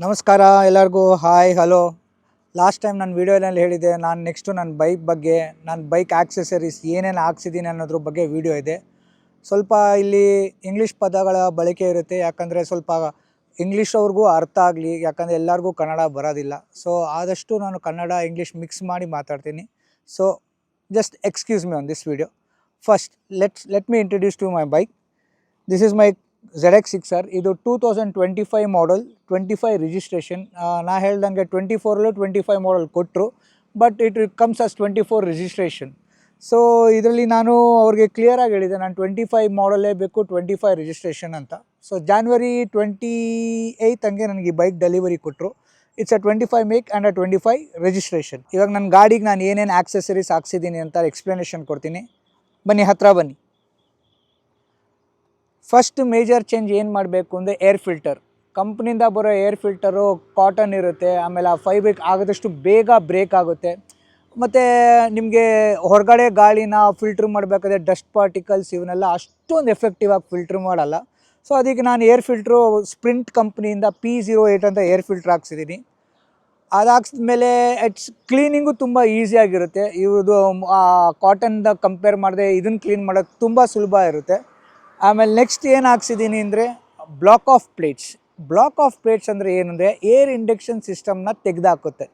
ನಮಸ್ಕಾರ ಎಲ್ಲರಿಗೂ hi hello. Last time ನಾನು ವೀಡಿಯೋನಲ್ಲಿ ಹೇಳಿದೆ ನಾನು ನೆಕ್ಸ್ಟು ನನ್ನ ಬೈಕ್ ಬಗ್ಗೆ ನನ್ನ ಬೈಕ್ ಆಕ್ಸೆಸರೀಸ್ ಏನೇನು ಹಾಕ್ಸಿದ್ದೀನಿ ಅನ್ನೋದ್ರ ಬಗ್ಗೆ ವೀಡಿಯೋ ಇದೆ. ಸ್ವಲ್ಪ ಇಲ್ಲಿ ಇಂಗ್ಲೀಷ್ ಪದಗಳ ಬಳಕೆ ಇರುತ್ತೆ, ಯಾಕಂದರೆ ಸ್ವಲ್ಪ ಇಂಗ್ಲೀಷ್ ಅವ್ರಿಗೂ ಅರ್ಥ ಆಗಲಿ, ಯಾಕಂದರೆ ಎಲ್ಲರಿಗೂ ಕನ್ನಡ ಬರೋದಿಲ್ಲ. ಸೊ ಆದಷ್ಟು ನಾನು ಕನ್ನಡ ಇಂಗ್ಲೀಷ್ ಮಿಕ್ಸ್ ಮಾಡಿ ಮಾತಾಡ್ತೀನಿ. So just excuse me on this video. First let me introduce to my bike. This is my ZX6R. ಇದು 2025 ಮಾಡಲ್, 25 ರಿಜಿಸ್ಟ್ರೇಷನ್. ನಾ ಹೇಳ್ದಂಗೆ 24 25 ಮಾಡಲ್ ಕೊಟ್ಟರು, but it comes us 24 registration. So ಇದರಲ್ಲಿ ನಾನು ಅವ್ರಿಗೆ ಕ್ಲಿಯರಾಗಿ ಹೇಳಿದೆ ನಾನು 25 ಮಾಡಲೇ ಬೇಕು, 25 ರಿಜಿಸ್ಟ್ರೇಷನ್ ಅಂತ. ಸೊ January 28 ಹಂಗೆ ನನಗೆ ಈ ಬೈಕ್ ಡೆಲಿವರಿ ಕೊಟ್ಟರು. It's a 25 make and a 25 registration. ಇವಾಗ ನನ್ನ ಗಾಡಿಗೆ ನಾನು ಏನೇನು ಆಕ್ಸೆಸರೀಸ್ ಹಾಕ್ಸಿದ್ದೀನಿ ಅಂತ ಎಕ್ಸ್ಪ್ಲನೇಷನ್ ಕೊಡ್ತೀನಿ. ಬನ್ನಿ, ಹತ್ತಿರ ಬನ್ನಿ. ಫಸ್ಟ್ ಮೇಜರ್ ಚೇಂಜ್ ಏನು ಮಾಡಬೇಕು ಅಂದರೆ ಏರ್ ಫಿಲ್ಟರ್. ಕಂಪ್ನಿಯಿಂದ ಬರೋ ಏರ್ ಫಿಲ್ಟರು ಕಾಟನ್ ಇರುತ್ತೆ, ಆಮೇಲೆ ಆ ಫೈಬ್ರಿಕ್ ಆಗೋದಷ್ಟು ಬೇಗ ಬ್ರೇಕ್ ಆಗುತ್ತೆ. ಮತ್ತು ನಿಮಗೆ ಹೊರಗಡೆ ಗಾಳಿನ ಫಿಲ್ಟ್ರ್ ಮಾಡಬೇಕಾದ್ರೆ ಡಸ್ಟ್ ಪಾರ್ಟಿಕಲ್ಸ್ ಇವನ್ನೆಲ್ಲ ಅಷ್ಟೊಂದು ಎಫೆಕ್ಟಿವ್ ಆಗಿ ಫಿಲ್ಟ್ರ್ ಮಾಡಲ್ಲ. ಸೊ ಅದಕ್ಕೆ ನಾನು ಏರ್ ಫಿಲ್ಟ್ರು ಸ್ಪ್ರಿಂಟ್ ಕಂಪ್ನಿಯಿಂದ P08 ಅಂತ ಏರ್ ಫಿಲ್ಟ್ರ್ ಹಾಕ್ಸಿದ್ದೀನಿ. ಅದು ಹಾಕ್ಸಿದ್ಮೇಲೆ ಕ್ಲೀನಿಂಗು ತುಂಬ ಈಸಿಯಾಗಿರುತ್ತೆ. ಇವ್ರದ್ದು ಕಾಟನ್ದ ಕಂಪೇರ್ ಮಾಡಿದೆ ಇದನ್ನು ಕ್ಲೀನ್ ಮಾಡೋದು ತುಂಬ ಸುಲಭ ಇರುತ್ತೆ. ಆಮೇಲೆ ನೆಕ್ಸ್ಟ್ ಏನು ಹಾಕ್ಸಿದ್ದೀನಿ ಅಂದರೆ ಬ್ಲಾಕ್ ಆಫ್ ಪ್ಲೇಟ್ಸ್ ಅಂದರೆ ಏನಂದರೆ ಏರ್ ಇಂಡಕ್ಷನ್ ಸಿಸ್ಟಮ್ನ ತೆಗೆದಾಕುತ್ತೆ.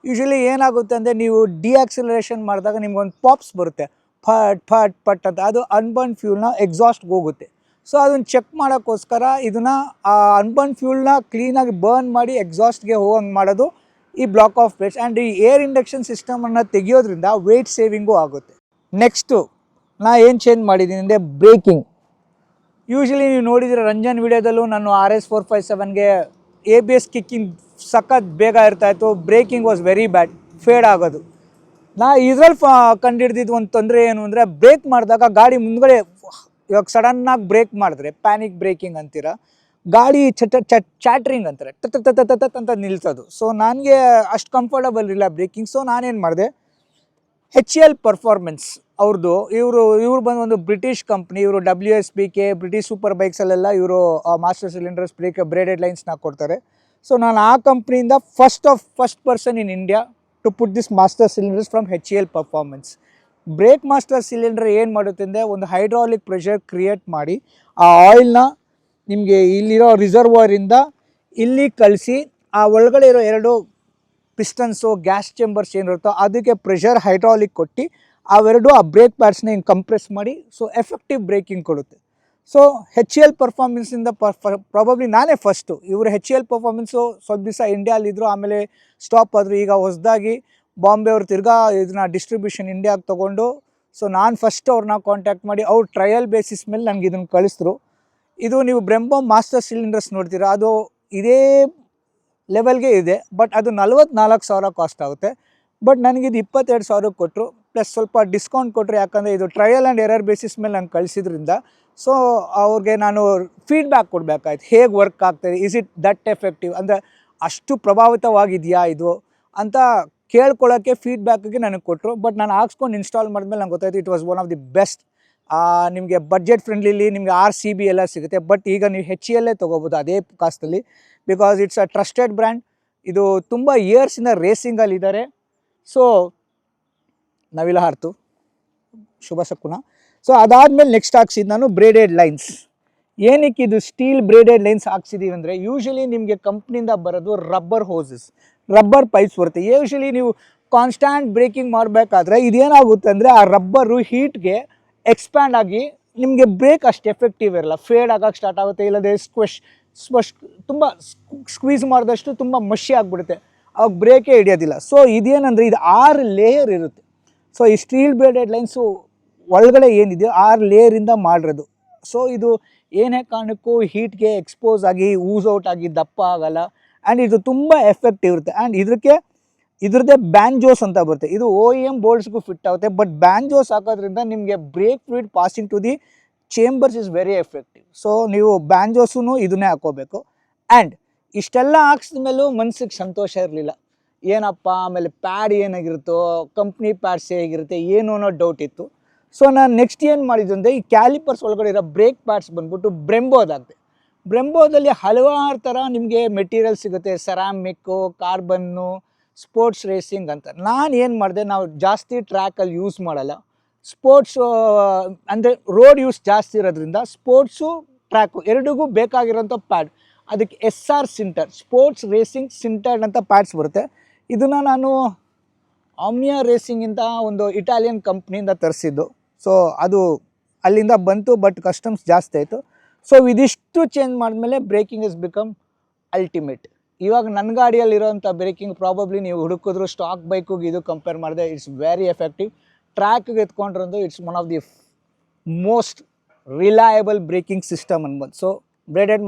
ಯೂಶ್ವಲಿ ಏನಾಗುತ್ತೆ ಅಂದರೆ ನೀವು ಡಿಆಕ್ಸಿಲರೇಷನ್ ಮಾಡಿದಾಗ ನಿಮ್ಗೊಂದು ಪಾಪ್ಸ್ ಬರುತ್ತೆ, ಫಟ್ ಅಂತ. ಅದು ಅನ್ಬರ್ನ್ ಫ್ಯೂಲ್ನ ಎಕ್ಸಾಸ್ಟ್ಗೆ ಹೋಗುತ್ತೆ. ಸೊ ಅದನ್ನು ಚೆಕ್ ಮಾಡೋಕ್ಕೋಸ್ಕರ ಇದನ್ನು ಅನ್ಬರ್ನ್ ಫ್ಯೂಲ್ನ ಕ್ಲೀನಾಗಿ ಬರ್ನ್ ಮಾಡಿ ಎಕ್ಸಾಸ್ಟ್ಗೆ ಹೋಗಂಗೆ ಮಾಡೋದು ಈ ಬ್ಲಾಕ್ ಆಫ್ ಪ್ಲೇಟ್ಸ್. ಆ್ಯಂಡ್ ಈ ಏರ್ ಇಂಡಕ್ಷನ್ ಸಿಸ್ಟಮನ್ನು ತೆಗಿಯೋದ್ರಿಂದ ವೆಯ್ಟ್ ಸೇವಿಂಗು ಆಗುತ್ತೆ. ನೆಕ್ಸ್ಟು ನಾ ಏನು ಚೇಂಜ್ ಮಾಡಿದ್ದೀನಿ ಅಂದರೆ ಬ್ರೇಕಿಂಗ್. ಯೂಶ್ವಲಿ ನೀವು ನೋಡಿದರೆ ರಂಜನ್ ವೀಡಿಯೋದಲ್ಲೂ ನಾನು RS457ಗೆ ABS ಕಿಕ್ಕಿಂಗ್ ಸಖತ್ ಬೇಗ ಇರ್ತಾಯಿತ್ತು, braking was very bad, fade ಆಗೋದು. ನಾ ಇದರಲ್ಲಿ ಕಂಡುಹಿಡ್ದಿದ್ದು ಒಂದು ತೊಂದರೆ ಏನು ಅಂದರೆ ಬ್ರೇಕ್ ಮಾಡಿದಾಗ ಗಾಡಿ ಮುಂದ್ಗಡೆ ಇವಾಗ ಸಡನ್ನಾಗಿ ಬ್ರೇಕ್ ಮಾಡಿದ್ರೆ ಪ್ಯಾನಿಕ್ ಬ್ರೇಕಿಂಗ್ ಅಂತೀರ, ಗಾಡಿ ಚಾಟ್ರಿಂಗ್ ಅಂತಾರೆ, ತತ್ ಅಂತ ನಿಲ್ಸೋದು. ಸೊ ನನಗೆ ಅಷ್ಟು ಕಂಫರ್ಟಬಲ್ ಇಲ್ಲ ಬ್ರೇಕಿಂಗ್. ಸೊ ನಾನೇನು ಮಾಡಿದೆ, HCL ಪರ್ಫಾರ್ಮೆನ್ಸ್ ಅವ್ರದ್ದು, ಇವರು ಬಂದು ಒಂದು ಬ್ರಿಟಿಷ್ ಕಂಪ್ನಿ. ಇವರು WSBK ಬ್ರಿಟಿಷ್ ಸೂಪರ್ ಬೈಕ್ಸಲ್ಲೆಲ್ಲ ಇವರು ಮಾಸ್ಟರ್ ಸಿಲಿಂಡರ್ಸ್ ಬ್ರೇಡೆಡ್ ಲೈನ್ಸ್ನ ಕೊಡ್ತಾರೆ. ಸೊ ನಾನು ಆ ಕಂಪ್ನಿಯಿಂದ first person in India to put this master cylinders from HCL performance. Brake master cylinder ಏನು ಮಾಡುತ್ತೆ ಅಂದರೆ ಒಂದು ಹೈಡ್ರಾಲಿಕ್ ಪ್ರೆಷರ್ ಕ್ರಿಯೇಟ್ ಮಾಡಿ ಆ ಆಯಿಲ್ನ ನಿಮಗೆ ಇಲ್ಲಿರೋ ರಿಸರ್ವಾರಿಂದ ಇಲ್ಲಿ ಕಳಿಸಿ ಆ ಒಳಗಡೆ ಇರೋ ಎರಡು ಪಿಸ್ಟನ್ಸು ಗ್ಯಾಸ್ ಚೇಂಬರ್ಸ್ ಏನಿರುತ್ತೋ ಅದಕ್ಕೆ ಪ್ರೆಷರ್ ಹೈಡ್ರಾಲಿಕ್ ಕೊಟ್ಟು ಅವೆರಡು ಆ ಬ್ರೇಕ್ ಪ್ಯಾಡ್ಸ್ನ ಹಿಂಗೆ ಕಂಪ್ರೆಸ್ ಮಾಡಿ ಸೊ ಎಫೆಕ್ಟಿವ್ ಬ್ರೇಕಿಂಗ್ ಕೊಡುತ್ತೆ. ಸೊ HCL ಪರ್ಫಾರ್ಮೆನ್ಸಿಂದ ಪ್ರಾಬಬ್ಲಿ ನಾನೇ ಫಸ್ಟು. ಇವರು HCL ಪರ್ಫಾರ್ಮೆನ್ಸು ಸ್ವಲ್ಪ ದಿವಸ ಇಂಡಿಯಾಲಿದ್ದರು, ಆಮೇಲೆ ಸ್ಟಾಪ್ ಆದರು. ಈಗ ಹೊಸದಾಗಿ ಬಾಂಬೆ ಅವ್ರು ತಿರ್ಗಾ ಇದನ್ನ ಡಿಸ್ಟ್ರಿಬ್ಯೂಷನ್ ಇಂಡಿಯಾಗೆ ತೊಗೊಂಡು, ಸೊ ನಾನು ಫಸ್ಟ್ ಅವ್ರನ್ನ ಕಾಂಟ್ಯಾಕ್ಟ್ ಮಾಡಿ ಅವ್ರು ಟ್ರಯಲ್ ಬೇಸಿಸ್ ಮೇಲೆ ನನಗೆ ಇದನ್ನು ಕಳಿಸಿದ್ರು. ಇದು ನೀವು ಬ್ರೆಂಬೋ ಮಾಸ್ಟರ್ ಸಿಲಿಂಡರ್ಸ್ ನೋಡ್ತೀರಾ, ಅದು ಇದೇ ಲೆವೆಲ್ಗೆ ಇದೆ, ಬಟ್ ಅದು 44,000 ಕಾಸ್ಟ್ ಆಗುತ್ತೆ. ಬಟ್ ನನಗಿದು 22,000 ಕೊಟ್ಟರು, ಪ್ಲಸ್ ಸ್ವಲ್ಪ ಡಿಸ್ಕೌಂಟ್ ಕೊಟ್ಟರು. ಯಾಕಂದರೆ ಇದು ಟ್ರಯಲ್ ಆ್ಯಂಡ್ ಎರರ್ ಬೇಸಿಸ್ ಮೇಲೆ ನಂಗೆ ಕಳಿಸಿದ್ರಿಂದ ಸೊ ಅವ್ರಿಗೆ ನಾನು ಫೀಡ್ಬ್ಯಾಕ್ ಕೊಡಬೇಕಾಯ್ತು, ಹೇಗೆ ವರ್ಕ್ ಆಗ್ತಾಯಿದೆ, ಇಸ್ ಇಟ್ ದಟ್ ಎಫೆಕ್ಟಿವ್ ಅಂದರೆ ಅಷ್ಟು ಪ್ರಭಾವಿತವಾಗಿದೆಯಾ ಇದು ಅಂತ ಕೇಳ್ಕೊಳ್ಳೋಕ್ಕೆ ಫೀಡ್ಬ್ಯಾಕಿಗೆ ನನಗೆ ಕೊಟ್ಟರು. ಬಟ್ ನಾನು ಹಾಕ್ಸ್ಕೊಂಡು ಇನ್ಸ್ಟಾಲ್ ಮಾಡಿದ್ಮೇಲೆ ನಂಗೆ ಗೊತ್ತಾಯಿತು it was one of the best. ನಿಮಗೆ ಬಡ್ಜೆಟ್ ಫ್ರೆಂಡ್ಲಿಲಿ ನಿಮಗೆ RCB ಎಲ್ಲ ಸಿಗುತ್ತೆ. ಬಟ್ ಈಗ ನೀವು HCL ತೊಗೋಬೋದು ಅದೇ ಕಾಸ್ಟಲ್ಲಿ, because it's a trusted brand. ಇದು ತುಂಬ ಇಯರ್ಸಿಂದ ರೇಸಿಂಗಲ್ಲಿದ್ದಾರೆ. ಸೊ ನವಿಲ ಹಾರ್ತು ಶುಭ ಶಕುನ. ಸೊ ಅದಾದಮೇಲೆ ನೆಕ್ಸ್ಟ್ ಹಾಕ್ಸಿದ್ದು ನಾನು ಬ್ರೇಡೆಡ್ ಲೈನ್ಸ್. ಏನಕ್ಕೆ ಇದು ಸ್ಟೀಲ್ ಬ್ರೇಡೆಡ್ ಲೈನ್ಸ್ ಹಾಕ್ಸಿದ್ದೀವಿ ಅಂದರೆ ಯೂಶ್ವಲಿ ನಿಮಗೆ ಕಂಪ್ನಿಯಿಂದ ಬರೋದು ರಬ್ಬರ್ ಪೈಪ್ಸ್ ಬರುತ್ತೆ. ಯೂಶ್ವಲಿ ನೀವು ಕಾನ್ಸ್ಟ್ಯಾಂಟ್ ಬ್ರೇಕಿಂಗ್ ಮಾಡಬೇಕಾದ್ರೆ ಇದೇನಾಗುತ್ತೆ ಅಂದರೆ ಆ ರಬ್ಬರು ಹೀಟ್ಗೆ ಎಕ್ಸ್ಪ್ಯಾಂಡ್ ಆಗಿ ನಿಮಗೆ ಬ್ರೇಕ್ ಅಷ್ಟು ಎಫೆಕ್ಟಿವ್ ಇರಲ್ಲ, ಫೇಡ್ ಆಗೋಕ್ಕೆ ಸ್ಟಾರ್ಟ್ ಆಗುತ್ತೆ. ಇಲ್ಲದೆ ತುಂಬ ಸ್ಕ್ವೀಸ್ ಮಾಡಿದಷ್ಟು ತುಂಬ ಮಷಿ ಆಗಿಬಿಡುತ್ತೆ, ಅವಾಗ ಬ್ರೇಕೇ ಹಿಡಿಯೋದಿಲ್ಲ. ಸೊ ಇದೇನಂದರೆ ಇದು 6 ಲೇಯರ್ ಇರುತ್ತೆ. ಸೊ ಈ ಸ್ಟೀಲ್ ಬ್ರೇಡೆಡ್ ಲೈನ್ಸು ಒಳಗಡೆ ಏನಿದೆಯೋ 6 ಲೇಯರಿಂದ ಮಾಡಿರೋದು. ಸೊ ಇದು ಏನೇ ಕಾರಣಕ್ಕೂ ಹೀಟ್ಗೆ ಎಕ್ಸ್ಪೋಸ್ ಆಗಿ ಔಟ್ ಆಗಿ ದಪ್ಪ ಆಗಲ್ಲ. ಆ್ಯಂಡ್ ಇದು ತುಂಬ ಎಫೆಕ್ಟಿವ್ ಇರುತ್ತೆ. ಆ್ಯಂಡ್ ಇದ್ರದ್ದೇ ಬ್ಯಾಂಜೋಸ್ ಅಂತ ಬರುತ್ತೆ, ಇದು OEM ಬೋಲ್ಟ್ಸ್ಗೂ ಫಿಟ್ ಆಗುತ್ತೆ. ಬಟ್ ಬ್ಯಾಂಜೋಸ್ ಹಾಕೋದ್ರಿಂದ ನಿಮಗೆ brake fluid passing to the chambers is very effective. So ನೀವು ಬ್ಯಾಂಜೋಸೂ ಇದನ್ನೇ ಹಾಕೋಬೇಕು. ಆ್ಯಂಡ್ ಇಷ್ಟೆಲ್ಲ ಹಾಕ್ಸಿದ ಮೇಲೂ ಮನ್ಸಿಗೆ ಸಂತೋಷ ಇರಲಿಲ್ಲ, ಏನಪ್ಪ ಆಮೇಲೆ ಪ್ಯಾಡ್ ಏನಾಗಿರುತ್ತೋ, ಕಂಪ್ನಿ ಪ್ಯಾಡ್ಸ್ ಹೇಗಿರುತ್ತೆ ಏನು ಅನ್ನೋ ಡೌಟ್ ಇತ್ತು. ಸೊ ನಾನು ನೆಕ್ಸ್ಟ್ ಏನು ಮಾಡಿದ್ದು ಅಂದರೆ ಈ ಕ್ಯಾಲಿಪರ್ಸ್ ಒಳಗಡೆ ಇರೋ ಬ್ರೇಕ್ ಪ್ಯಾಡ್ಸ್ ಬಂದ್ಬಿಟ್ಟು ಬ್ರೆಂಬೋದಾಗಿದೆ. ಬ್ರೆಂಬೋದಲ್ಲಿ ಹಲವಾರು ಥರ ನಿಮಗೆ ಮೆಟೀರಿಯಲ್ ಸಿಗುತ್ತೆ, ಸೆರಾಮಿಕ್ಕು, ಕಾರ್ಬನ್ನು, ಸ್ಪೋರ್ಟ್ಸ್ ರೇಸಿಂಗ್ ಅಂತ. ನಾನು ಏನು ಮಾಡಿದೆ, ನಾವು ಜಾಸ್ತಿ ಟ್ರ್ಯಾಕಲ್ಲಿ ಯೂಸ್ ಮಾಡಲ್ಲ. ಸ್ಪೋರ್ಟ್ಸು ಅಂದರೆ ರೋಡ್ ಯೂಸ್ ಜಾಸ್ತಿ ಇರೋದ್ರಿಂದ ಸ್ಪೋರ್ಟ್ಸು ಟ್ರ್ಯಾಕು ಎರಡಿಗೂ ಬೇಕಾಗಿರೋಂಥ ಪ್ಯಾಡ್, ಅದಕ್ಕೆ SR ಸಿಂಟರ್, ಸ್ಪೋರ್ಟ್ಸ್ ರೇಸಿಂಗ್ ಸಿಂಟರ್ಡ್ ಅಂತ ಪ್ಯಾಡ್ಸ್ ಬರುತ್ತೆ. ಇದನ್ನು ನಾನು ಆಮ್ನಿಯಾ ರೇಸಿಂಗಿಂದ ಒಂದು ಇಟಾಲಿಯನ್ ಕಂಪ್ನಿಯಿಂದ ತರಿಸಿದ್ದು. ಸೊ ಅದು ಅಲ್ಲಿಂದ ಬಂತು, ಬಟ್ ಕಸ್ಟಮ್ಸ್ ಜಾಸ್ತಿ ಆಯಿತು. ಸೊ ಇದಿಷ್ಟು ಚೇಂಜ್ ಮಾಡಿದ್ಮೇಲೆ ಬ್ರೇಕಿಂಗ್ ಇಸ್ ಬಿಕಮ್ ಅಲ್ಟಿಮೇಟ್. ಇವಾಗ ನನ್ನ ಗಾಡಿಯಲ್ಲಿರೋಂಥ ಬ್ರೇಕಿಂಗ್ ಪ್ರಾಬಬ್ಲಿ ನೀವು ಹುಡುಕಿದ್ರು ಸ್ಟಾಕ್ ಬೈಕಿಗೆ ಇದು ಕಂಪೇರ್ ಮಾಡಿದೆ, ಇಟ್ಸ್ ವೆರಿ ಎಫೆಕ್ಟಿವ್. ಟ್ರ್ಯಾಕ್ಗೆ ಎತ್ಕೊಂಡ್ರಂದು it's one of the most reliable braking system ಅನ್ಬೋದು. So braided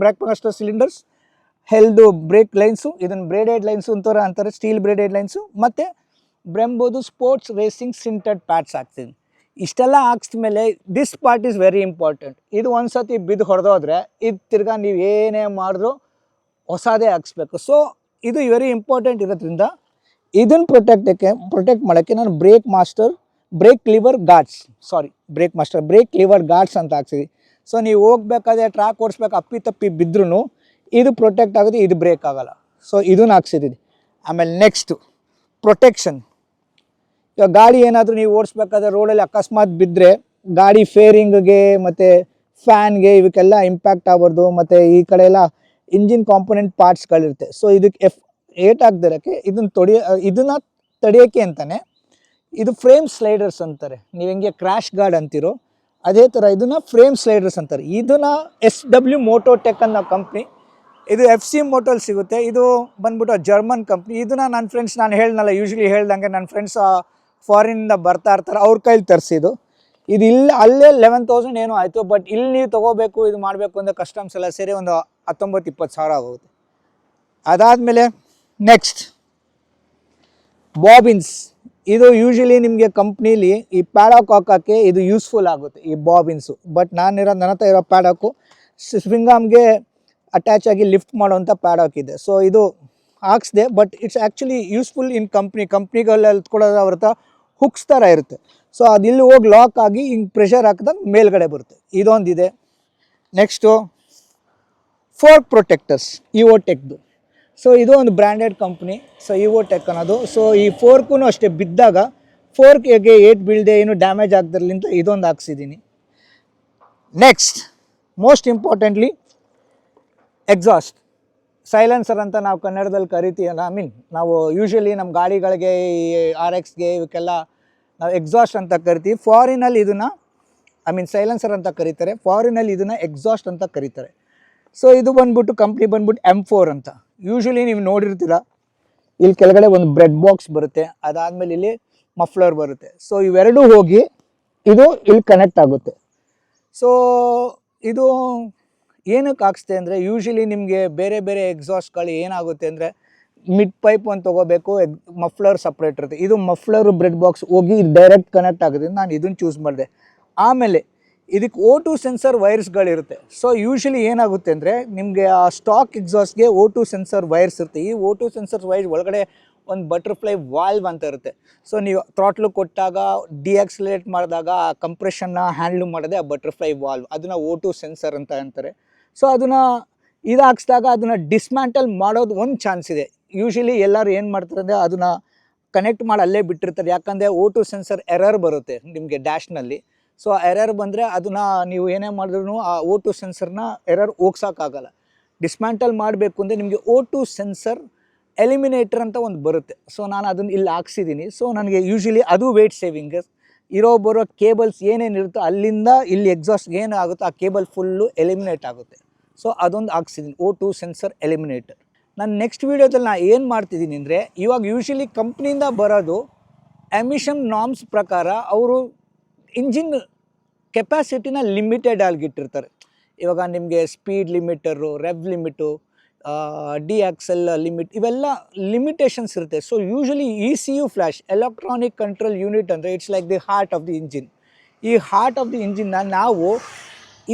brake master cylinders, ಹೆಲ್ದು ಬ್ರೇಕ್ ಲೈನ್ಸು, ಇದನ್ನು ಬ್ರೇಡೆಡ್ ಲೈನ್ಸು ಅಂತಾರೆ, ಸ್ಟೀಲ್ ಬ್ರೇಡೆಡ್ ಲೈನ್ಸು, ಮತ್ತು ಬ್ರೆಂಬೋದು ಸ್ಪೋರ್ಟ್ಸ್ ರೇಸಿಂಗ್ ಸಿಂಟೆಡ್ ಪ್ಯಾಡ್ಸ್ ಹಾಕ್ತೀನಿ. ಇಷ್ಟೆಲ್ಲ ಹಾಕ್ಸ್ಮೇಲೆ this part is very important. ಇದು ಒಂದು ಸತಿ ಬಿದ್ದು ಹೊಡೆದೋದ್ರೆ ಇದು ತಿರ್ಗಾ ನೀವು ಏನೇ ಮಾಡಿದ್ರು ಹೊಸದೇ ಹಾಕ್ಸ್ಬೇಕು. ಸೊ ಇದು ವೆರಿ ಇಂಪಾರ್ಟೆಂಟ್ ಇರೋದ್ರಿಂದ ಇದನ್ನು ಪ್ರೊಟೆಕ್ಟ್ ಮಾಡೋಕ್ಕೆ ನಾನು ಬ್ರೇಕ್ ಲಿವರ್ ಗಾರ್ಡ್ಸ್ ಅಂತ ಹಾಕ್ಸಿದ್ವಿ. ಸೊ ನೀವು ಹೋಗ್ಬೇಕಾದ್ರೆ ಟ್ರ್ಯಾಕ್ ಓಡಿಸ್ಬೇಕು, ಅಪ್ಪಿ ಬಿದ್ರೂ ಇದು ಪ್ರೊಟೆಕ್ಟ್ ಆಗುತ್ತೆ, ಇದು ಬ್ರೇಕ್ ಆಗೋಲ್ಲ. ಸೊ ಇದನ್ನು ಹಾಕ್ಸಿದ್ದೀನಿ. ಆಮೇಲೆ ನೆಕ್ಸ್ಟು ಪ್ರೊಟೆಕ್ಷನ್. ಇವಾಗ ಗಾಡಿ ಏನಾದರೂ ನೀವು ಓಡಿಸ್ಬೇಕಾದ್ರೆ ರೋಡಲ್ಲಿ ಅಕಸ್ಮಾತ್ ಬಿದ್ದರೆ ಗಾಡಿ ಫೇರಿಂಗ್ಗೆ ಮತ್ತು ಫ್ಯಾನ್ಗೆ ಇವಕ್ಕೆಲ್ಲ ಇಂಪ್ಯಾಕ್ಟ್ ಆಗ್ಬಾರ್ದು. ಮತ್ತು ಈ ಕಡೆ ಎಲ್ಲ ಇಂಜಿನ್ ಕಾಂಪೊನೆಂಟ್ ಪಾರ್ಟ್ಸ್ಗಳಿರುತ್ತೆ. ಸೊ ಇದಕ್ಕೆ ಏಟಾಗದಿರೋಕ್ಕೆ ಇದನ್ನು ತಡೆಯೋಕ್ಕೆ ಅಂತಲೇ ಇದು ಫ್ರೇಮ್ ಸ್ಲೈಡರ್ಸ್ ಅಂತಾರೆ. ನೀವು ಹೆಂಗೆ ಕ್ರ್ಯಾಶ್ ಗಾರ್ಡ್ ಅಂತೀರೋ ಅದೇ ಥರ ಇದನ್ನು ಫ್ರೇಮ್ ಸ್ಲೈಡರ್ಸ್ ಅಂತಾರೆ. ಇದನ್ನು SW ಮೋಟೋಟೆಕ್ ಅನ್ನೋ ಕಂಪ್ನಿ, ಇದು FC ಮೋಟೋಲ್ ಸಿಗುತ್ತೆ. ಇದು ಬಂದ್ಬಿಟ್ಟು ಜರ್ಮನ್ ಕಂಪ್ನಿ. ಇದನ್ನು ನನ್ನ ಫ್ರೆಂಡ್ಸ್, ನಾನು ಯೂಶ್ವಲಿ ಹೇಳ್ದಂಗೆ ನನ್ನ ಫ್ರೆಂಡ್ಸ್ ಫಾರಿನಿಂದ ಬರ್ತಾ ಇರ್ತಾರೆ, ಅವ್ರ ಕೈಲಿ ತರಿಸಿದ್ದು. ಇದು ಅಲ್ಲೇ 11,000 ಏನೋ ಆಯಿತು. ಬಟ್ ಇಲ್ಲಿ ನೀವು ತೊಗೋಬೇಕು, ಇದು ಮಾಡಬೇಕು ಅಂದರೆ ಕಸ್ಟಮ್ಸ್ ಎಲ್ಲ ಸೇರಿ ಒಂದು 19-20 ಸಾವಿರ ಆಗುತ್ತೆ. ಅದಾದಮೇಲೆ ನೆಕ್ಸ್ಟ್ ಬಾಬಿನ್ಸ್. ಇದು ಯೂಶ್ವಲಿ ನಿಮಗೆ ಕಂಪ್ನೀಲಿ ಈ ಪ್ಯಾಡಾಕ್ ಹಾಕೋಕ್ಕೆ ಇದು ಯೂಸ್ಫುಲ್ ಆಗುತ್ತೆ, ಈ ಬಾಬಿನ್ಸು. ಬಟ್ ನನ್ನ ಹತ್ರ ಇರೋ ಪ್ಯಾಡಾಕು ಸ್ವಿಂಗಾಮ್ಗೆ ಅಟ್ಯಾಚ್ ಆಗಿ ಲಿಫ್ಟ್ ಮಾಡೋವಂಥ ಪ್ಯಾಡಾಕ್ ಇದೆ. ಸೊ ಇದು ಹಾಕ್ಸಿದೆ, but it's actually useful in ಕಂಪ್ನಿಗಳಲ್ಲಿ ಎತ್ಕೊಳ್ಳೋದು ಅವ್ರ ಹತ್ರ ಹುಕ್ಸ್ ಥರ ಇರುತ್ತೆ. ಸೊ ಅದಿಲ್ಲಿ ಹೋಗಿ ಲಾಕ್ ಆಗಿ ಹಿಂಗೆ ಪ್ರೆಷರ್ ಹಾಕಿದಾಗ ಮೇಲ್ಗಡೆ ಬರುತ್ತೆ. ಇದೊಂದಿದೆ. ನೆಕ್ಸ್ಟು ಫೋರ್ಕ್ ಪ್ರೊಟೆಕ್ಟರ್ಸ್, ಇವೋಟೆಕ್ದು. ಸೊ ಇದು ಒಂದು ಬ್ರ್ಯಾಂಡೆಡ್ ಕಂಪ್ನಿ. ಸೊ ಇವೋಟೆಕ್ ಅನ್ನೋದು. ಸೊ ಈ ಫೋರ್ಕು ಅಷ್ಟೇ, ಬಿದ್ದಾಗ ಫೋರ್ಕ್ ಹೇಗೆ ಬೀಳದೆ ಏನು ಡ್ಯಾಮೇಜ್ ಆಗ್ದಿರಲಿಂತ ಇದೊಂದು ಹಾಕ್ಸಿದ್ದೀನಿ. Next most importantly exhaust silencer ಅಂತ ನಾವು ಕನ್ನಡದಲ್ಲಿ ಕರಿತೀವಲ್ಲ. ನಾವು ಯೂಶ್ವಲಿ ನಮ್ಮ ಗಾಡಿಗಳಿಗೆ, RXಗೆ ಇವಕ್ಕೆಲ್ಲ ನಾವು ಎಕ್ಸಾಸ್ಟ್ ಅಂತ ಕರಿತೀವಿ. ಫಾರಿನಲ್ಲಿ ಇದನ್ನು ಸೈಲೆನ್ಸರ್ ಅಂತ ಕರೀತಾರೆ, ಫಾರಿನಲ್ಲಿ ಇದನ್ನು ಎಕ್ಸಾಸ್ಟ್ ಅಂತ ಕರೀತಾರೆ. ಸೊ ಇದು ಕಂಪ್ನಿ ಬಂದ್ಬಿಟ್ಟು M4 ಅಂತ. ಯೂಶ್ವಲಿ ನೀವು ನೋಡಿರ್ತೀರ, ಇಲ್ಲಿ ಕೆಳಗಡೆ ಒಂದು ಬ್ರೆಡ್ ಬಾಕ್ಸ್ ಬರುತ್ತೆ, ಅದಾದಮೇಲೆ ಇಲ್ಲಿ ಮಫ್ಲರ್ ಬರುತ್ತೆ. ಸೊ ಇವೆರಡೂ ಹೋಗಿ ಇದು ಇಲ್ಲಿ ಕನೆಕ್ಟ್ ಆಗುತ್ತೆ. ಸೊ ಇದು ಏನಕ್ಕೆ ಹಾಕ್ಸ್ತೆ ಅಂದರೆ, ಯೂಶ್ವಲಿ ನಿಮಗೆ ಬೇರೆ ಬೇರೆ ಎಕ್ಸಾಸ್ಟ್ಗಳು ಏನಾಗುತ್ತೆ ಅಂದರೆ ಮಿಡ್ ಪೈಪ್ ಒಂದು ತೊಗೋಬೇಕು, ಮಫ್ಲರ್ ಸಪ್ರೇಟ್ ಇರುತ್ತೆ. ಇದು ಮಫ್ಲರು ಬ್ರೆಡ್ ಬಾಕ್ಸ್ ಹೋಗಿ ಡೈರೆಕ್ಟ್ ಕನೆಕ್ಟ್ ಆಗುತ್ತೆ. ನಾನು ಇದನ್ನು ಚೂಸ್ ಮಾಡಿದೆ. ಆಮೇಲೆ ಇದಕ್ಕೆ O2 ಸೆನ್ಸರ್ ವೈರ್ಸ್ಗಳಿರುತ್ತೆ. ಸೊ ಯೂಶ್ವಲಿ ಏನಾಗುತ್ತೆ ಅಂದರೆ ನಿಮಗೆ ಆ ಸ್ಟಾಕ್ ಎಕ್ಸಾಸ್ಟ್ಗೆ O2 ಸೆನ್ಸರ್ ವೈರ್ಸ್ ಇರುತ್ತೆ. ಈ O2 ಸೆನ್ಸರ್ ವೈರ್ಸ್ ಒಳಗಡೆ ಒಂದು ಬಟರ್ಫ್ಲೈ ವಾಲ್ವ್ ಅಂತ ಇರುತ್ತೆ. ಸೊ ನೀವು ಥ್ರಾಟ್ಲು ಕೊಟ್ಟಾಗ ಡಿಆಕ್ಸಿಲೇಟ್ ಮಾಡಿದಾಗ ಆ ಕಂಪ್ರೆಷನ್ನ ಹ್ಯಾಂಡ್ಲ್ ಮಾಡೋದೇ ಆ ಬಟರ್ಫ್ಲೈ ವಾಲ್ವ್. ಅದನ್ನು O2 ಸೆನ್ಸರ್ ಅಂತ ಅಂತಾರೆ. ಸೊ ಅದನ್ನು ಇದು ಹಾಕ್ಸಿದಾಗ ಅದನ್ನು ಡಿಸ್ಮ್ಯಾಂಟಲ್ ಮಾಡೋದು ಒಂದು ಚಾನ್ಸ್ ಇದೆ. ಯೂಶ್ವಲಿ ಎಲ್ಲರೂ ಏನು ಮಾಡ್ತಾರೆ ಅಂದರೆ ಅದನ್ನು ಕನೆಕ್ಟ್ ಮಾಡಿ ಅಲ್ಲೇ ಬಿಟ್ಟಿರ್ತಾರೆ. ಯಾಕಂದರೆ O2 ಸೆನ್ಸರ್ ಎರರ್ ಬರುತ್ತೆ ನಿಮಗೆ ಡ್ಯಾಶ್ನಲ್ಲಿ. ಸೊ ಆ ಎರರ್ ಬಂದರೆ ಅದನ್ನು ನೀವು ಏನೇ ಮಾಡಿದ್ರು ಆ O2 ಸೆನ್ಸರ್ನ ಎರರ್ ಹೋಗ್ಸೋಕ್ಕಾಗಲ್ಲ. ಡಿಸ್ಮ್ಯಾಂಟಲ್ ಮಾಡಬೇಕು ಅಂದರೆ ನಿಮಗೆ O2 ಸೆನ್ಸರ್ ಎಲಿಮಿನೇಟರ್ ಅಂತ ಒಂದು ಬರುತ್ತೆ. ಸೊ ನಾನು ಅದನ್ನು ಇಲ್ಲಿ ಹಾಕ್ಸಿದ್ದೀನಿ. ಸೊ ನನಗೆ ಯೂಶ್ವಲಿ ಅದು ವೇಟ್ ಸೇವಿಂಗ್. ಬರೋ ಕೇಬಲ್ಸ್ ಏನೇನಿರುತ್ತೋ ಅಲ್ಲಿಂದ ಇಲ್ಲಿ ಎಕ್ಸಾಸ್ಟ್ಗೆ ಏನು ಆಗುತ್ತೋ ಆ ಕೇಬಲ್ ಫುಲ್ಲು ಎಲಿಮಿನೇಟ್ ಆಗುತ್ತೆ. ಸೊ ಅದೊಂದು ಹಾಕ್ಸಿದ್ದೀನಿ, O2 ಸೆನ್ಸರ್ ಎಲಿಮಿನೇಟರ್. ನಾನು ನೆಕ್ಸ್ಟ್ ವೀಡಿಯೋದಲ್ಲಿ ನಾನು ಏನು ಮಾಡ್ತಿದ್ದೀನಿ ಅಂದರೆ, ಇವಾಗ ಯೂಶ್ವಲಿ ಕಂಪ್ನಿಯಿಂದ ಬರೋದು ಎಮಿಷನ್ ನಾರ್ಮ್ಸ್ ಪ್ರಕಾರ ಅವರು ಇಂಜಿನ್ ಕೆಪಾಸಿಟಿನ ಲಿಮಿಟೆಡ್ ಆಗಿಟ್ಟಿರ್ತಾರೆ. ಇವಾಗ ನಿಮಗೆ speed limiter, rev limit, decel limit, ಇವೆಲ್ಲ ಲಿಮಿಟೇಷನ್ಸ್ ಇರುತ್ತೆ. So usually ECU flash, electronic control unit ಅಂದರೆ it's like the heart of the engine. ಈ ಹಾರ್ಟ್ ಆಫ್ ದಿ ಇಂಜಿನ್ನ ನಾವು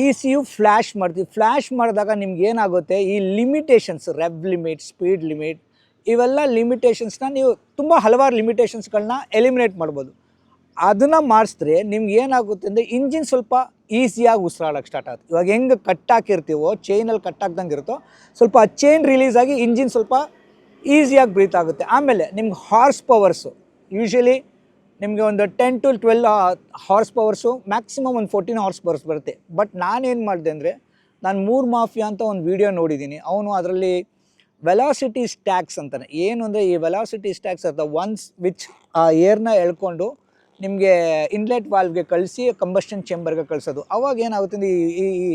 ECU ಫ್ಲ್ಯಾಶ್ ಮಾಡ್ತೀವಿ. ಫ್ಲ್ಯಾಶ್ ಮಾಡಿದಾಗ ನಿಮ್ಗೆ ಏನಾಗುತ್ತೆ, ಈ limitations, rev limit, speed limit, ಇವೆಲ್ಲ ಲಿಮಿಟೇಷನ್ಸ್ನ ನೀವು ತುಂಬ ಹಲವಾರು ಲಿಮಿಟೇಷನ್ಸ್ಗಳನ್ನ ಎಲಿಮಿನೇಟ್ ಮಾಡ್ಬೋದು. ಅದನ್ನು ಮಾಡಿಸಿದ್ರೆ ನಿಮ್ಗೆ ಏನಾಗುತ್ತೆ ಅಂದರೆ ಇಂಜಿನ್ ಸ್ವಲ್ಪ ಈಸಿಯಾಗಿ ಉಸಿರಾಡೋಕ್ಕೆ ಸ್ಟಾರ್ಟ್ ಆಗುತ್ತೆ. ಇವಾಗ ಹೆಂಗೆ ಕಟ್ ಹಾಕಿರ್ತೀವೋ ಚೈನಲ್ಲಿ ಕಟ್ ಹಾಕ್ದಂಗೆ ಇರುತ್ತೋ ಸ್ವಲ್ಪ ಆ ಚೈನ್ ರಿಲೀಸ್ ಆಗಿ ಇಂಜಿನ್ ಸ್ವಲ್ಪ ಈಸಿಯಾಗಿ ಬ್ರೀತ್ ಆಗುತ್ತೆ. ಆಮೇಲೆ ನಿಮ್ಗೆ ಹಾರ್ಸ್ ಪವರ್ಸು ಯೂಶ್ವಲಿ ನಿಮಗೆ ಒಂದು 10 to 12 ಹಾರ್ಸ್ ಪವರ್ಸು, ಮ್ಯಾಕ್ಸಿಮಮ್ ಒಂದು 14 ಹಾರ್ಸ್ ಪವರ್ಸ್ ಬರುತ್ತೆ. ಬಟ್ ನಾನೇನು ಮಾಡಿದೆ ಅಂದರೆ, ನಾನು ಮೂರ್ ಮಾಫಿಯಾ ಅಂತ ಒಂದು ವಿಡಿಯೋ ನೋಡಿದ್ದೀನಿ. ಅವನು ಅದರಲ್ಲಿ ವೆಲಾಸಿಟಿ ಸ್ಟ್ಯಾಕ್ಸ್ ಅಂತಾನೆ. ಏನು ಅಂದರೆ ಈ ವೆಲಾಸಿಟಿ ಸ್ಟ್ಯಾಕ್ಸ್ ಅರ್ಥ ಒನ್ಸ್ ವಿಚ್ ಆ ಏರ್ನ ಎಳ್ಕೊಂಡು ನಿಮಗೆ ಇನ್ಲೆಟ್ ವಾಲ್ವ್ಗೆ ಕಳಿಸಿ ಕಂಬಸ್ಟನ್ ಚೇಂಬರ್ಗೆ ಕಳಿಸೋದು. ಅವಾಗ ಏನಾಗುತ್ತೆ ಅಂದರೆ ಈ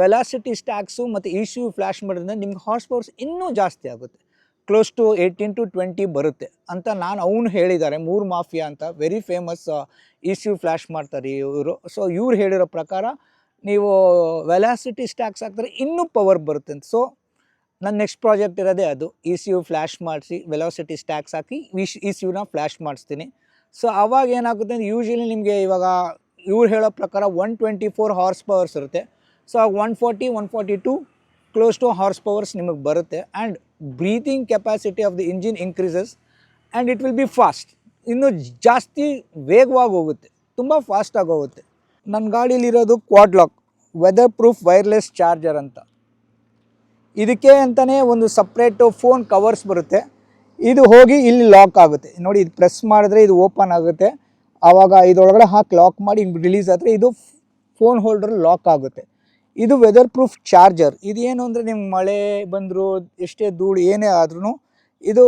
ವೆಲಾಸಿಟಿ ಸ್ಟ್ಯಾಕ್ಸು ಮತ್ತು ECU ಫ್ಲ್ಯಾಶ್ ಮಾಡೋದ್ರಿಂದ ನಿಮ್ಗೆ ಹಾರ್ಸ್ ಪವರ್ಸ್ ಇನ್ನೂ ಜಾಸ್ತಿ ಆಗುತ್ತೆ, ಕ್ಲೋಸ್ ಟು 18 to 20 ಬರುತ್ತೆ ಅಂತ ನಾನು ಅವನು ಹೇಳಿದ್ದಾರೆ. ಮೂರ್ ಮಾಫಿಯಾ ಅಂತ ವೆರಿ ಫೇಮಸ್ ECU ಫ್ಲ್ಯಾಶ್ ಮಾಡ್ತಾರೆ ಇವರು. ಸೊ ಇವ್ರು ಹೇಳಿರೋ ಪ್ರಕಾರ ನೀವು ವೆಲಾಸಿಟಿ ಸ್ಟ್ಯಾಕ್ಸ್ ಹಾಕ್ತಾರೆ ಇನ್ನೂ ಪವರ್ ಬರುತ್ತೆ ಅಂತ. ಸೊ ನನ್ನ ನೆಕ್ಸ್ಟ್ ಪ್ರಾಜೆಕ್ಟ್ ಇರೋದೇ ಅದು, ECU ಫ್ಲ್ಯಾಶ್ ಮಾಡಿಸಿ ವೆಲಾಸಿಟಿ ಸ್ಟ್ಯಾಕ್ಸ್ ಹಾಕಿ ECUನ ಫ್ಲ್ಯಾಶ್ ಮಾಡಿಸ್ತೀನಿ. ಸೊ ಆವಾಗ ಏನಾಗುತ್ತೆ ಅಂದರೆ ಯೂಶ್ವಲಿ ನಿಮಗೆ ಇವಾಗ ಇವ್ರು ಹೇಳೋ ಪ್ರಕಾರ 124 ಹಾರ್ಸ್ ಪವರ್ಸ್ ಇರುತ್ತೆ. So 140-142 close to horse powers ನಿಮಗೆ ಬರುತ್ತೆ. And breathing capacity of the engine increases and it will be fast. ಇನ್ನೂ ಜಾಸ್ತಿ ವೇಗವಾಗಿ ಹೋಗುತ್ತೆ, ತುಂಬ ಫಾಸ್ಟಾಗಿ ಹೋಗುತ್ತೆ. ನನ್ನ ಗಾಡೀಲಿರೋದು quad lock weatherproof wireless charger ಅಂತ. ಇದಕ್ಕೆ ಅಂತಲೇ ಒಂದು ಸಪ್ರೇಟು ಫೋನ್ ಕವರ್ಸ್ ಬರುತ್ತೆ. ಇದು ಹೋಗಿ ಇಲ್ಲಿ ಲಾಕ್ ಆಗುತ್ತೆ ನೋಡಿ, ಇದು ಪ್ರೆಸ್ ಮಾಡಿದ್ರೆ ಇದು ಓಪನ್ ಆಗುತ್ತೆ. ಆವಾಗ ಇದರೊಳಗಡೆ ಹಾಕಿ ಲಾಕ್ ಮಾಡಿ ಹಿಂಗೆ ರಿಲೀಸ್ ಆದರೆ ಇದು ಫೋನ್ ಹೋಲ್ಡರ್ ಲಾಕ್ ಆಗುತ್ತೆ. ಇದು ವೆದರ್ ಪ್ರೂಫ್ ಚಾರ್ಜರ್. ಇದು ಏನು ಅಂದರೆ ನಿಮ್ಗೆ ಮಳೆ ಬಂದರೂ ಎಷ್ಟೇ ಧೂಳು ಏನೇ ಆದ್ರೂ ಇದು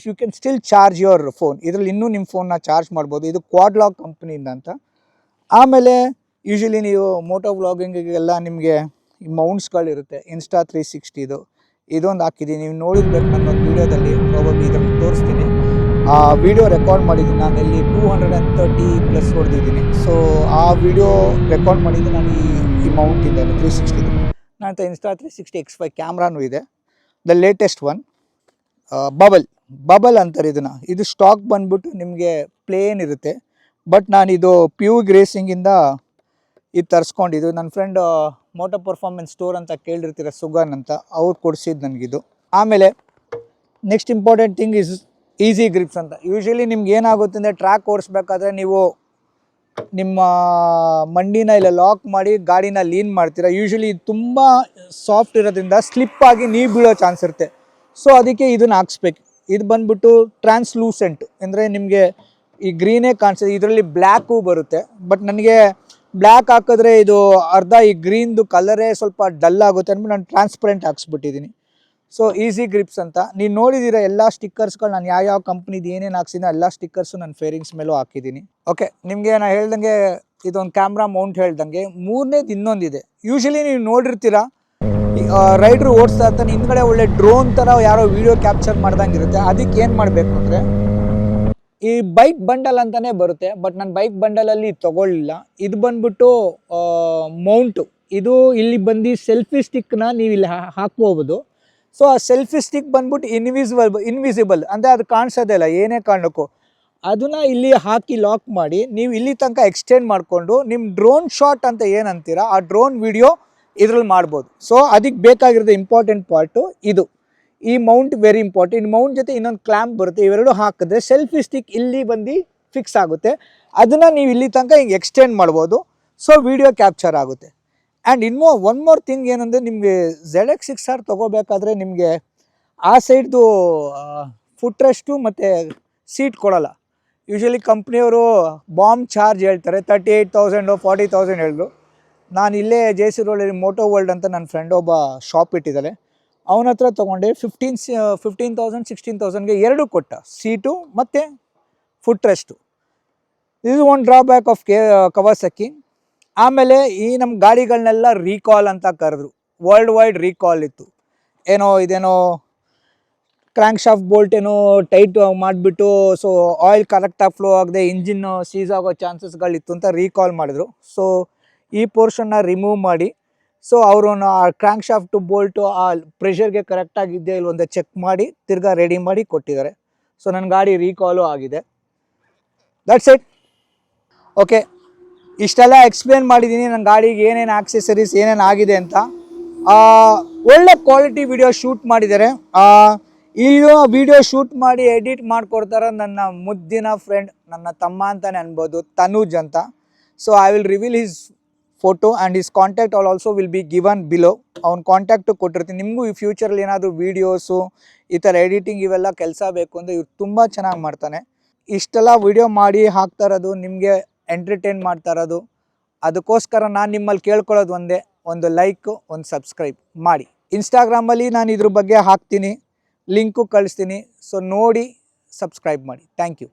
you can still charge your phone. ಇದರಲ್ಲಿ ಇನ್ನೂ ನಿಮ್ಮ ಫೋನ್ನ ಚಾರ್ಜ್ ಮಾಡ್ಬೋದು. ಇದು ಕ್ವಾಡ್ ಲಾಕ್ ಕಂಪ್ನಿಯಿಂದ ಅಂತ. ಆಮೇಲೆ ಯೂಶ್ವಲಿ ನೀವು ಮೋಟೋ ವ್ಲಾಗಿಂಗಿಗೆಲ್ಲ ನಿಮಗೆ ಈ ಮೌಂಟ್ಸ್ಗಳಿರುತ್ತೆ, ಇನ್ಸ್ಟಾ 360 ಇದೊಂದು ಹಾಕಿದ್ದೀನಿ. ನೀವು ನೋಡಿರ್ಬೇಕು ನನ್ನೊಂದು ವೀಡಿಯೋದಲ್ಲಿ, ಪ್ರಾಬಬ್ಲಿ ಇದನ್ನು ತೋರಿಸ್ತೀನಿ. ಆ ವಿಡಿಯೋ ರೆಕಾರ್ಡ್ ಮಾಡಿದ್ದೀನಿ ನಾನು, ಇಲ್ಲಿ 230+ ಹೊಡೆದಿದ್ದೀನಿ. ಸೊ ಆ ವಿಡಿಯೋ ರೆಕಾರ್ಡ್ ಮಾಡಿದ್ದು ನಾನು ಈ ಮೌಂಟಿಂದ 360. ನನ್ನ ಹತ್ರ ಇನ್ಸ್ಟಾ 360 X5 ಕ್ಯಾಮ್ರಾನೂ ಇದೆ, ದ ಲೇಟೆಸ್ಟ್ ಒನ್. ಬಬಲ್ ಅಂತಾರೆ ಇದನ್ನು. ಇದು ಸ್ಟಾಕ್ ಬಂದ್ಬಿಟ್ಟು ನಿಮಗೆ ಪ್ಲೇನ್ ಇರುತ್ತೆ. ಬಟ್ ನಾನಿದು ಪ್ಯೂಗ್ ರೇಸಿಂಗಿಂದ ಇದು ತರಿಸ್ಕೊಂಡಿದ್ದು. ನನ್ನ ಫ್ರೆಂಡ್ ಮೋಟೋ ಪರ್ಫಾರ್ಮೆನ್ಸ್ ಸ್ಟೋರ್ ಅಂತ ಕೇಳಿರ್ತೀರ, ಸುಗನ್ ಅಂತ, ಅವ್ರು ಕೊಡಿಸಿದ್ದು ನನಗಿದು. ಆಮೇಲೆ next important thing is easy grips ಅಂತ. ಯೂಶ್ವಲಿ ನಿಮ್ಗೆ ಏನಾಗುತ್ತೆ ಅಂದರೆ ಟ್ರ್ಯಾಕ್ ಓಡಿಸ್ಬೇಕಾದ್ರೆ ನೀವು ನಿಮ್ಮ ಮಂಡಿನ ಇಲ್ಲ ಲಾಕ್ ಮಾಡಿ ಗಾಡಿನ ಲೀನ್ ಮಾಡ್ತೀರಾ. ಯೂಶ್ವಲಿ ಇದು ತುಂಬ ಸಾಫ್ಟ್ ಇರೋದ್ರಿಂದ ಸ್ಲಿಪ್ ಆಗಿ ನೀವು ಬೀಳೋ ಚಾನ್ಸ್ ಇರುತ್ತೆ. ಸೊ ಅದಕ್ಕೆ ಇದನ್ನು ಹಾಕ್ಸ್ಬೇಕು. ಇದು ಬಂದ್ಬಿಟ್ಟು ಟ್ರಾನ್ಸ್ಲೂಸೆಂಟ್ ಅಂದರೆ ನಿಮಗೆ ಈ ಗ್ರೀನೇ ಕಾಣಿಸುತ್ತೆ, ಇದರಲ್ಲಿ ಬ್ಲ್ಯಾಕು ಬರುತ್ತೆ. ಬಟ್ ನನಗೆ ಬ್ಲ್ಯಾಕ್ ಹಾಕಿದ್ರೆ ಇದು ಅರ್ಧ ಈ ಗ್ರೀನ್ದು ಕಲರೇ ಸ್ವಲ್ಪ ಡಲ್ ಆಗುತ್ತೆ ಅಂದ್ಬಿಟ್ಟು ನಾನು ಟ್ರಾನ್ಸ್ಪರೆಂಟ್ ಹಾಕ್ಸ್ಬಿಟ್ಟಿದ್ದೀನಿ. ಸೊ ಈಸಿ ಗ್ರಿಪ್ಸ್ ಅಂತ. ನೀವು ನೋಡಿದ್ದೀರ ಎಲ್ಲ ಸ್ಟಿಕ್ಕರ್ಸ್ಗಳು ನಾನು ಯಾವ ಕಂಪ್ನಿದು ಏನೇನು ಹಾಕ್ಸಿದ್ದೀನಿ ಎಲ್ಲ ಸ್ಟಿಕ್ಕರ್ಸು ನಾನು ಫೇರಿಂಗ್ಸ್ ಮೇಲೂ ಹಾಕಿದ್ದೀನಿ. ಓಕೆ, ನಿಮಗೆ ನಾನು ಹೇಳ್ದಂಗೆ ಇದೊಂದು ಕ್ಯಾಮ್ರಾ ಮೌಂಟ್ ಹೇಳ್ದಂಗೆ ಮೂರನೇದು ಇನ್ನೊಂದಿದೆ. ಯೂಶ್ವಲಿ ನೀವು ನೋಡಿರ್ತೀರ ರೈಡ್ರು ಓಡಿಸ್ತಾ ಇರ್ತಾನೆ, ಹಿಂದ್ಗಡೆ ಒಳ್ಳೆ ಡ್ರೋನ್ ಥರ ಯಾರೋ ವೀಡಿಯೋ ಕ್ಯಾಪ್ಚರ್ ಮಾಡ್ದಂಗೆ ಇರುತ್ತೆ. ಅದಕ್ಕೆ ಏನು ಮಾಡಬೇಕು ಅಂದರೆ ಈ ಬೈಕ್ ಬಂಡಲ್ ಅಂತಲೇ ಬರುತ್ತೆ. ಬಟ್ ನಾನು ಬೈಕ್ ಬಂಡಲಲ್ಲಿ ತೊಗೊಳ್ಳಿಲ್ಲ. ಇದು ಬಂದ್ಬಿಟ್ಟು ಮೌಂಟು. ಇದು ಇಲ್ಲಿ ಬಂದು ಸೆಲ್ಫಿ ಸ್ಟಿಕ್ನ ನೀವು ಇಲ್ಲಿ ಹಾಕ್ಬೋದು. ಸೊ ಆ ಸೆಲ್ಫಿ ಸ್ಟಿಕ್ ಬಂದ್ಬಿಟ್ಟು ಇನ್ವಿಸಿಬಲ್ ಅಂದರೆ ಅದು ಕಾಣಿಸೋದೇ ಇಲ್ಲ ಏನೇ ಕಾರಣಕ್ಕೂ. ಅದನ್ನು ಇಲ್ಲಿ ಹಾಕಿ ಲಾಕ್ ಮಾಡಿ ನೀವು ಇಲ್ಲಿ ತನಕ ಎಕ್ಸ್ಟೆಂಡ್ ಮಾಡಿಕೊಂಡು ನಿಮ್ಮ ಡ್ರೋನ್ ಶಾಟ್ ಅಂತ ಏನಂತೀರ ಆ ಡ್ರೋನ್ ವಿಡಿಯೋ ಇದರಲ್ಲಿ ಮಾಡ್ಬೋದು. ಸೊ ಅದಕ್ಕೆ ಬೇಕಾಗಿರೋದು ಇಂಪಾರ್ಟೆಂಟ್ ಪಾರ್ಟು ಇದು. ಈ ಮೌಂಟ್ ವೆರಿ ಇಂಪಾರ್ಟೆಂಟ್. ಮೌಂಟ್ ಜೊತೆ ಇನ್ನೊಂದು ಕ್ಲ್ಯಾಂಪ್ ಬರುತ್ತೆ, ಇವೆರಡು ಹಾಕಿದ್ರೆ ಸೆಲ್ಫಿ ಸ್ಟಿಕ್ ಇಲ್ಲಿ ಬಂದು ಫಿಕ್ಸ್ ಆಗುತ್ತೆ. ಅದನ್ನು ನೀವು ಇಲ್ಲಿ ತನಕ ಹಿಂಗೆ ಎಕ್ಸ್ಟೆಂಡ್ ಮಾಡ್ಬೋದು. ಸೊ ವಿಡಿಯೋ ಕ್ಯಾಪ್ಚರ್ ಆಗುತ್ತೆ. ಆ್ಯಂಡ್ ಒನ್ ಮೋರ್ ಥಿಂಗ್ ಏನಂದರೆ ನಿಮಗೆ ZX6R ತೊಗೋಬೇಕಾದ್ರೆ ನಿಮಗೆ ಆ ಸೈಡ್ದು ಫುಟ್ ರೆಸ್ಟು ಮತ್ತು ಸೀಟ್ ಕೊಡೋಲ್ಲ. ಯೂಶ್ವಲಿ ಕಂಪ್ನಿಯವರು ಬಾಂಬ್ ಚಾರ್ಜ್ ಹೇಳ್ತಾರೆ, 38,000 40,000 ಹೇಳಿದ್ರು. ನಾನು ಇಲ್ಲೇ JC ರೋಡಲ್ಲಿ ಮೋಟೋ ವರ್ಲ್ಡ್ ಅಂತ ನನ್ನ ಫ್ರೆಂಡ್ ಒಬ್ಬ ಶಾಪ್ ಇಟ್ಟಿದ್ದಾರೆ, ಅವನ ಹತ್ರ ತೊಗೊಂಡೆ. 15,000 16,000ಗೆ ಎರಡು ಕೊಟ್ಟ, ಸೀಟು ಮತ್ತು ಫುಟ್ ರೆಸ್ಟು. ಇದು ಒಂದು ಡ್ರಾಬ್ಯಾಕ್ ಆಫ್ ಕವಾಸಕಿ. ಆಮೇಲೆ ಈ ನಮ್ಮ ಗಾಡಿಗಳನ್ನೆಲ್ಲ ರೀಕಾಲ್ ಅಂತ ಕರೆದ್ರು, ವರ್ಲ್ಡ್ ವೈಡ್ ರೀಕಾಲ್ ಇತ್ತು. ಇದೇನೋ ಕ್ರ್ಯಾಂಕ್ ಶಾಫ್ಟ್ ಬೋಲ್ಟ್ ಏನೋ ಟೈಟ್ ಮಾಡಿಬಿಟ್ಟು ಸೊ ಆಯಿಲ್ ಕರೆಕ್ಟಾಗಿ ಫ್ಲೋ ಆಗದೆ ಇಂಜಿನ್ ಸೀಸ್ ಆಗೋ ಚಾನ್ಸಸ್ಗಳಿತ್ತು ಅಂತ ರೀಕಾಲ್ ಮಾಡಿದ್ರು. ಸೊ ಈ ಪೋರ್ಷನ್ನ ರಿಮೂವ್ ಮಾಡಿ ಸೊ ಅವರು ಆ ಕ್ರ್ಯಾಂಕ್ ಶಾಫ್ಟು ಬೋಲ್ಟು ಆ ಪ್ರೆಷರ್ಗೆ ಕರೆಕ್ಟಾಗಿದೆಯಾ ಇಲ್ಲೊಂದು ಚೆಕ್ ಮಾಡಿ ತಿರ್ಗಾ ರೆಡಿ ಮಾಡಿ ಕೊಟ್ಟಿದ್ದಾರೆ. ಸೊ ನನ್ನ ಗಾಡಿ ರೀಕಾಲು ಆಗಿದೆ. That's it. ಓಕೆ, ಇಷ್ಟೆಲ್ಲ ಎಕ್ಸ್ಪ್ಲೇನ್ ಮಾಡಿದ್ದೀನಿ ನನ್ನ ಗಾಡಿಗೆ ಏನೇನು ಆಕ್ಸೆಸರೀಸ್ ಏನೇನು ಆಗಿದೆ ಅಂತ. ಒಳ್ಳೆ ಕ್ವಾಲಿಟಿ ವಿಡಿಯೋ ಶೂಟ್ ಮಾಡಿದ್ದಾರೆ. ಇದು ವಿಡಿಯೋ ಶೂಟ್ ಮಾಡಿ ಎಡಿಟ್ ಮಾಡಿಕೊಡ್ತಾರೆ ನನ್ನ ಮುದ್ದಿನ ಫ್ರೆಂಡ್, ನನ್ನ ತಮ್ಮ ಅಂತಲೇ ಅನ್ಬೋದು, ತನುಜ್ ಅಂತ. So I will reveal his photo and his contact also will be given below. ಅವ್ನ ಕಾಂಟ್ಯಾಕ್ಟು ಕೊಟ್ಟಿರ್ತೀನಿ. ನಿಮಗೂ ಈ ಫ್ಯೂಚರಲ್ಲಿ ಏನಾದರೂ ವೀಡಿಯೋಸು ಈ ಥರ ಎಡಿಟಿಂಗ್ ಇವೆಲ್ಲ ಕೆಲಸ ಬೇಕು ಅಂದರೆ ಇವ್ರು ತುಂಬ ಚೆನ್ನಾಗಿ ಮಾಡ್ತಾನೆ. ಇಷ್ಟೆಲ್ಲ ವಿಡಿಯೋ ಮಾಡಿ ಹಾಕ್ತಾ ಇರೋದು ನಿಮಗೆ ಎಂಟರ್ಟೈನ್ ಮಾಡ್ತಾ ಇರೋದು. ಅದಕ್ಕೋಸ್ಕರ ನಾನು ನಿಮ್ಮಲ್ಲಿ ಕೇಳ್ಕೊಳ್ಳೋದು ಒಂದೇ, ಒಂದು ಲೈಕು, ಒಂದು ಸಬ್ಸ್ಕ್ರೈಬ್ ಮಾಡಿ. ಇನ್ಸ್ಟಾಗ್ರಾಮಲ್ಲಿ ನಾನು ಇದ್ರ ಬಗ್ಗೆ ಹಾಕ್ತೀನಿ, ಲಿಂಕು ಕಳಿಸ್ತೀನಿ. ಸೊ ನೋಡಿ ಸಬ್ಸ್ಕ್ರೈಬ್ ಮಾಡಿ. Thank you.